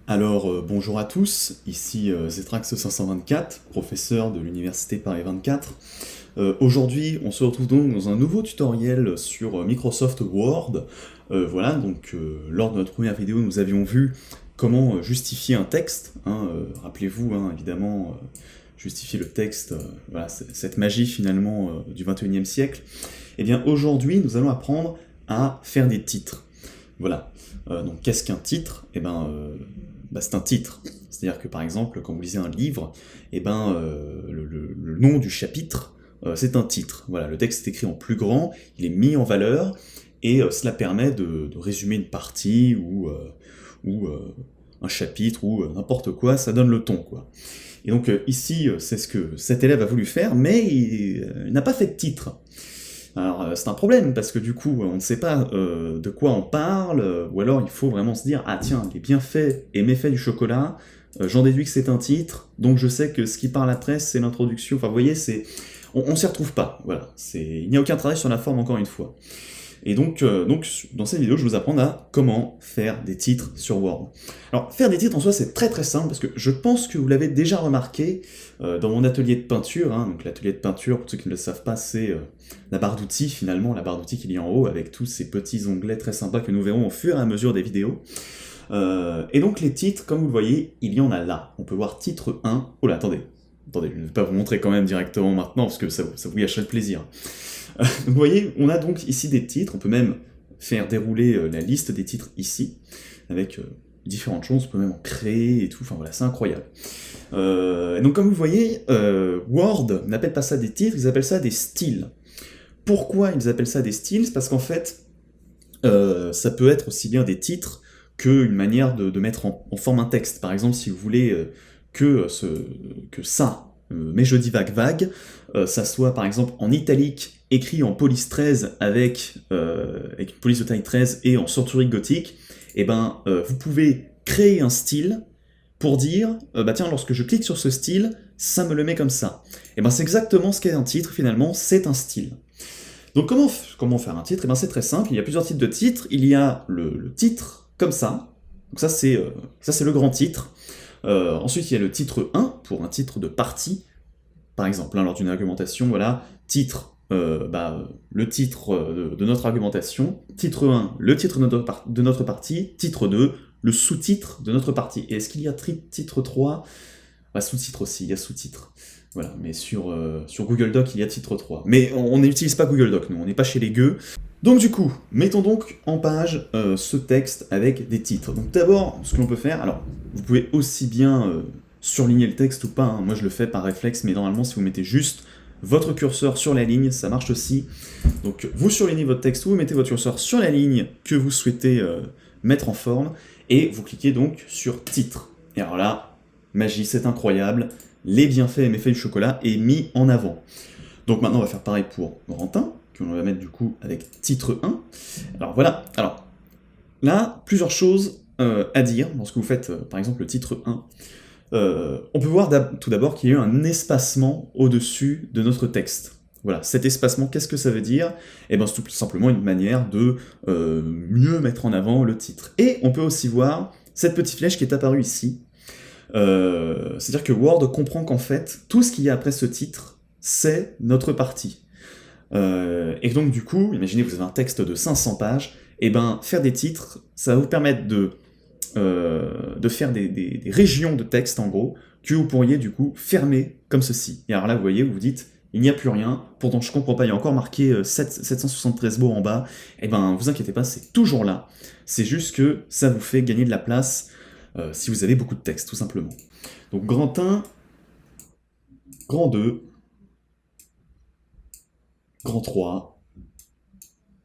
Alors, bonjour à tous, ici Zetrax 524, professeur de l'Université Paris 24. Aujourd'hui, on se retrouve donc dans un nouveau tutoriel sur Microsoft Word. Voilà, donc lors de notre première vidéo, nous avions vu comment justifier un texte. Rappelez-vous, évidemment, justifier le texte, voilà, cette magie finalement du 21e siècle. Et bien aujourd'hui, nous allons apprendre à faire des titres. Voilà. Donc qu'est-ce qu'un titre? C'est un titre. C'est-à-dire que par exemple, quand vous lisez un livre, le nom du chapitre, c'est un titre. Voilà, le texte est écrit en plus grand, il est mis en valeur, et cela permet de résumer une partie ou un chapitre ou n'importe quoi, ça donne le ton, quoi. Et donc ici, c'est ce que cet élève a voulu faire, mais il n'a pas fait de titre. Alors c'est un problème, parce que du coup, on ne sait pas de quoi on parle, ou alors il faut vraiment se dire « Ah tiens, les bienfaits et méfaits du chocolat, j'en déduis que c'est un titre, donc je sais que ce qui parle après, c'est l'introduction. » Enfin, vous voyez, on s'y retrouve pas, voilà. Il n'y a aucun travail sur la forme, encore une fois. Et donc, dans cette vidéo, je vais vous apprendre à comment faire des titres sur Word. Alors, faire des titres en soi, c'est très très simple, parce que je pense que vous l'avez déjà remarqué dans mon atelier de peinture. Donc l'atelier de peinture, pour ceux qui ne le savent pas, c'est la barre d'outils, finalement, la barre d'outils qu'il y a en haut, avec tous ces petits onglets très sympas que nous verrons au fur et à mesure des vidéos. Et donc les titres, comme vous le voyez, il y en a là. On peut voir titre 1. Oh là, attendez, je ne vais pas vous montrer quand même directement maintenant, parce que ça vous gâcherait le plaisir. Donc vous voyez, on a donc ici des titres, on peut même faire dérouler la liste des titres ici, avec différentes choses, on peut même en créer et tout, enfin voilà, c'est incroyable. Donc comme vous le voyez, Word n'appelle pas ça des titres, ils appellent ça des styles. Pourquoi ils appellent ça des styles? C'est parce qu'en fait, ça peut être aussi bien des titres qu'une manière de mettre en forme un texte. Par exemple, si vous voulez que ça, mais je dis vague, ça soit par exemple en italique, écrit en police 13 avec une police de taille 13 et en sorturique gothique, vous pouvez créer un style pour dire, tiens, lorsque je clique sur ce style, ça me le met comme ça. Et c'est exactement ce qu'est un titre finalement, c'est un style. Donc comment faire un titre? C'est très simple, il y a plusieurs types de titres. Il y a le titre comme ça, donc ça c'est le grand titre. Ensuite il y a le titre 1 pour un titre de partie, par exemple lors d'une argumentation, voilà, titre, le titre de notre argumentation, titre 1, le titre de notre partie, titre 2, le sous-titre de notre partie. Et est-ce qu'il y a titre 3? Sous-titre aussi, il y a sous-titre. Voilà, mais sur Google Doc, il y a titre 3. Mais on n'utilise pas Google Doc, nous, on n'est pas chez les gueux. Donc du coup, mettons donc en page ce texte avec des titres. Donc d'abord, ce que l'on peut faire, alors, vous pouvez aussi bien surligner le texte ou pas, moi je le fais par réflexe, mais normalement si vous mettez juste votre curseur sur la ligne, ça marche aussi. Donc vous surlignez votre texte ou vous mettez votre curseur sur la ligne que vous souhaitez mettre en forme, et vous cliquez donc sur titre. Et alors là, magie, c'est incroyable, les bienfaits et méfaits du chocolat est mis en avant. Donc maintenant on va faire pareil pour Corentin, qu'on va mettre du coup avec titre 1. Alors voilà, alors là, plusieurs choses à dire lorsque vous faites par exemple le titre 1. On peut voir tout d'abord qu'il y a eu un espacement au-dessus de notre texte. Voilà, cet espacement, qu'est-ce que ça veut dire? C'est tout simplement une manière de mieux mettre en avant le titre. Et on peut aussi voir cette petite flèche qui est apparue ici. C'est-à-dire que Word comprend qu'en fait, tout ce qu'il y a après ce titre, c'est notre partie. Et donc du coup, imaginez vous avez un texte de 500 pages, faire des titres, ça va vous permettre de faire des régions de texte, en gros, que vous pourriez du coup fermer comme ceci. Et alors là, vous voyez, vous vous dites, il n'y a plus rien, pourtant je comprends pas, il y a encore marqué 773 mots en bas, vous inquiétez pas, c'est toujours là. C'est juste que ça vous fait gagner de la place si vous avez beaucoup de texte, tout simplement. Donc grand 1, grand 2, grand 3,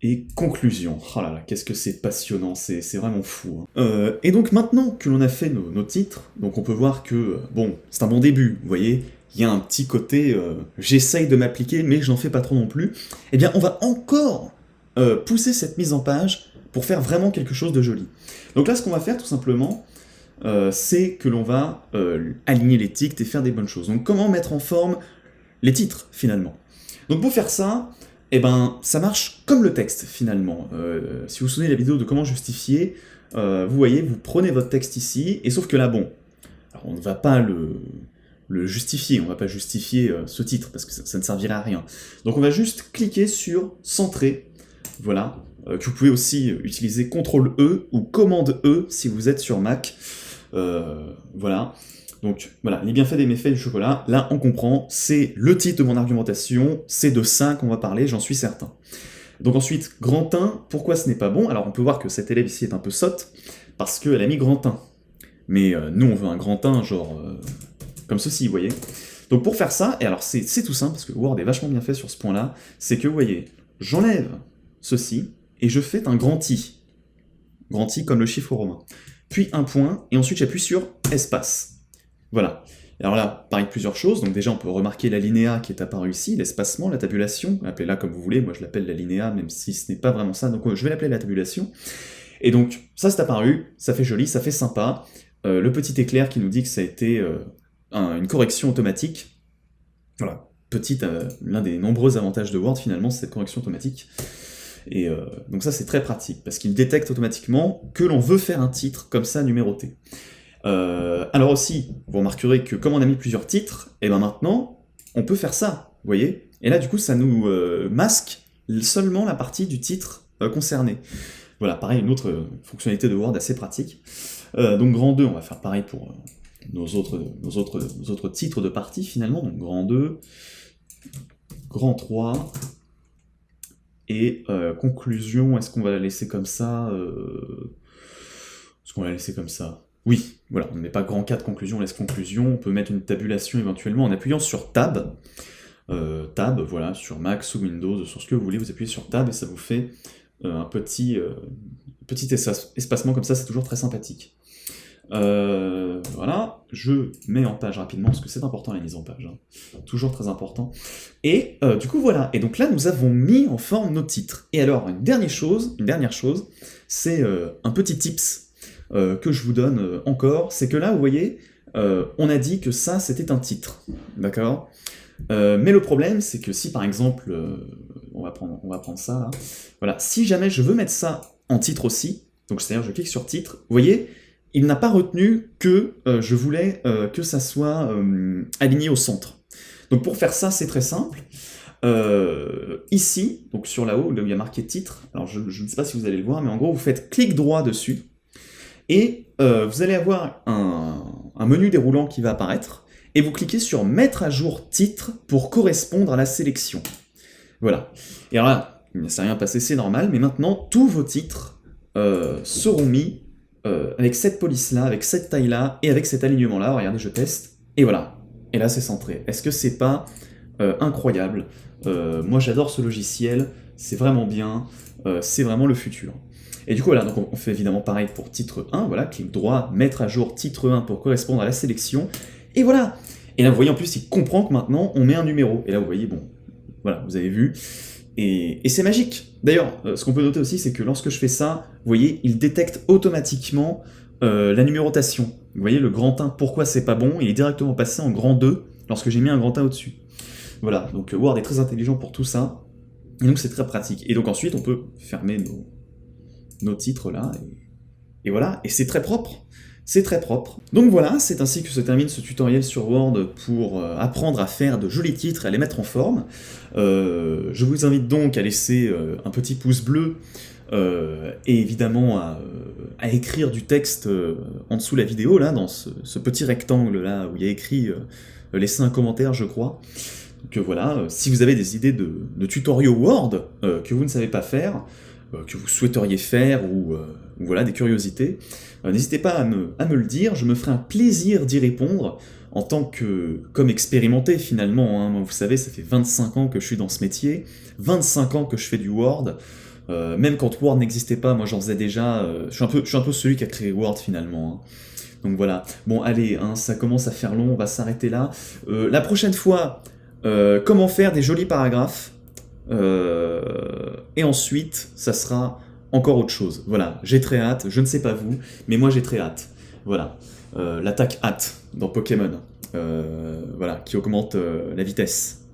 et conclusion. Oh là là, qu'est-ce que c'est passionnant, c'est vraiment fou. Et donc maintenant que l'on a fait nos titres, donc on peut voir que, bon, c'est un bon début, vous voyez, il y a un petit côté, j'essaye de m'appliquer, mais je n'en fais pas trop non plus. Eh bien, on va encore pousser cette mise en page pour faire vraiment quelque chose de joli. Donc là, ce qu'on va faire, tout simplement, c'est que l'on va aligner les titres et faire des bonnes choses. Donc comment mettre en forme les titres, finalement? Donc pour faire ça, ça marche comme le texte, finalement. Si vous vous souvenez de la vidéo de comment justifier, vous voyez, vous prenez votre texte ici, et sauf que là, bon, alors on ne va pas le justifier, on va pas justifier ce titre, parce que ça ne servirait à rien. Donc on va juste cliquer sur Centrer, voilà, que vous pouvez aussi utiliser CTRL-E ou Commande-E si vous êtes sur Mac, voilà. Donc voilà, les bienfaits des méfaits du chocolat, là on comprend, c'est le titre de mon argumentation, c'est de ça qu'on va parler, j'en suis certain. Donc ensuite, grand 1, pourquoi ce n'est pas bon? Alors on peut voir que cette élève ici est un peu sotte, parce qu'elle a mis grand 1. Mais nous on veut un grand 1 genre comme ceci, vous voyez. Donc pour faire ça, et alors c'est tout simple, parce que Word est vachement bien fait sur ce point-là, c'est que vous voyez, j'enlève ceci, et je fais un grand I. Grand I comme le chiffre romain. Puis un point, et ensuite j'appuie sur espace. Voilà. Alors là, pareil, plusieurs choses. Donc déjà, on peut remarquer l'alinéa qui est apparu ici, l'espacement, la tabulation. Appelez-la comme vous voulez. Moi, je l'appelle l'alinéa, même si ce n'est pas vraiment ça. Donc je vais l'appeler la tabulation. Et donc, ça, c'est apparu. Ça fait joli, ça fait sympa. Le petit éclair qui nous dit que ça a été une correction automatique. Voilà. L'un des nombreux avantages de Word, finalement, c'est cette correction automatique. Et donc ça, c'est très pratique, parce qu'il détecte automatiquement que l'on veut faire un titre comme ça, numéroté. Alors aussi, vous remarquerez que comme on a mis plusieurs titres, et ben maintenant, on peut faire ça, vous voyez. Et là, du coup, ça nous masque seulement la partie du titre concerné. Voilà, pareil, une autre fonctionnalité de Word assez pratique. Donc grand 2, on va faire pareil pour nos autres titres de partie, finalement. Donc grand 2, grand 3, et conclusion, est-ce qu'on va la laisser comme ça Est-ce qu'on va la laisser comme ça? Oui, voilà, on ne met pas grand 4 conclusion, on laisse conclusion, on peut mettre une tabulation éventuellement en appuyant sur Tab. Tab, voilà, sur Mac, sous Windows, sur ce que vous voulez, vous appuyez sur Tab et ça vous fait un petit espacement comme ça, c'est toujours très sympathique. Voilà, je mets en page rapidement, parce que c'est important la mise en page, hein. Toujours très important. Et du coup voilà, et donc là nous avons mis en forme nos titres. Et alors, une dernière chose, c'est un petit tips que je vous donne encore, c'est que là, vous voyez, on a dit que ça, c'était un titre, d'accord? Mais le problème, c'est que si, par exemple, on va prendre ça, là, voilà, si jamais je veux mettre ça en titre aussi, donc c'est-à-dire je clique sur titre, vous voyez, il n'a pas retenu que je voulais que ça soit aligné au centre. Donc pour faire ça, c'est très simple. Ici, donc sur là haut, là où il y a marqué titre, alors je ne sais pas si vous allez le voir, mais en gros, vous faites clic droit dessus, et vous allez avoir un menu déroulant qui va apparaître, et vous cliquez sur Mettre à jour titre pour correspondre à la sélection. Voilà. Et alors là, il ne s'est rien passé, c'est normal, mais maintenant, tous vos titres seront mis avec cette police-là, avec cette taille-là, et avec cet alignement-là. Regardez, je teste, et voilà. Et là, c'est centré. Est-ce que c'est pas incroyable? Moi, j'adore ce logiciel, c'est vraiment bien, c'est vraiment le futur. Et du coup, voilà, donc on fait évidemment pareil pour titre 1, voilà, clic droit, mettre à jour titre 1 pour correspondre à la sélection, et voilà. Et là, vous voyez, en plus, il comprend que maintenant, on met un numéro. Et là, vous voyez, bon, voilà, vous avez vu, et c'est magique. D'ailleurs, ce qu'on peut noter aussi, c'est que lorsque je fais ça, vous voyez, il détecte automatiquement la numérotation. Vous voyez, le grand 1, pourquoi c'est pas bon, il est directement passé en grand 2, lorsque j'ai mis un grand 1 au-dessus. Voilà, donc Word est très intelligent pour tout ça, et donc c'est très pratique. Et donc ensuite, on peut fermer nos titres là, et voilà, et c'est très propre. C'est très propre. Donc voilà, c'est ainsi que se termine ce tutoriel sur Word pour apprendre à faire de jolis titres et à les mettre en forme. Je vous invite donc à laisser un petit pouce bleu et évidemment à écrire du texte en dessous de la vidéo, là, dans ce petit rectangle là où il y a écrit laissez un commentaire, je crois. Donc voilà, si vous avez des idées de tutoriaux Word que vous ne savez pas faire, que vous souhaiteriez faire, ou voilà, des curiosités, n'hésitez pas à me le dire, je me ferai un plaisir d'y répondre, en tant que, comme expérimenté finalement, hein. Moi, vous savez, ça fait 25 ans que je suis dans ce métier, 25 ans que je fais du Word, même quand Word n'existait pas, moi j'en faisais déjà, je suis un peu celui qui a créé Word finalement, hein. Donc voilà, bon allez, hein, ça commence à faire long, on va s'arrêter là. La prochaine fois, comment faire des jolis paragraphes, et ensuite, ça sera encore autre chose. Voilà, j'ai très hâte, je ne sais pas vous, mais moi j'ai très hâte. Voilà, l'attaque hâte dans Pokémon, voilà, qui augmente la vitesse.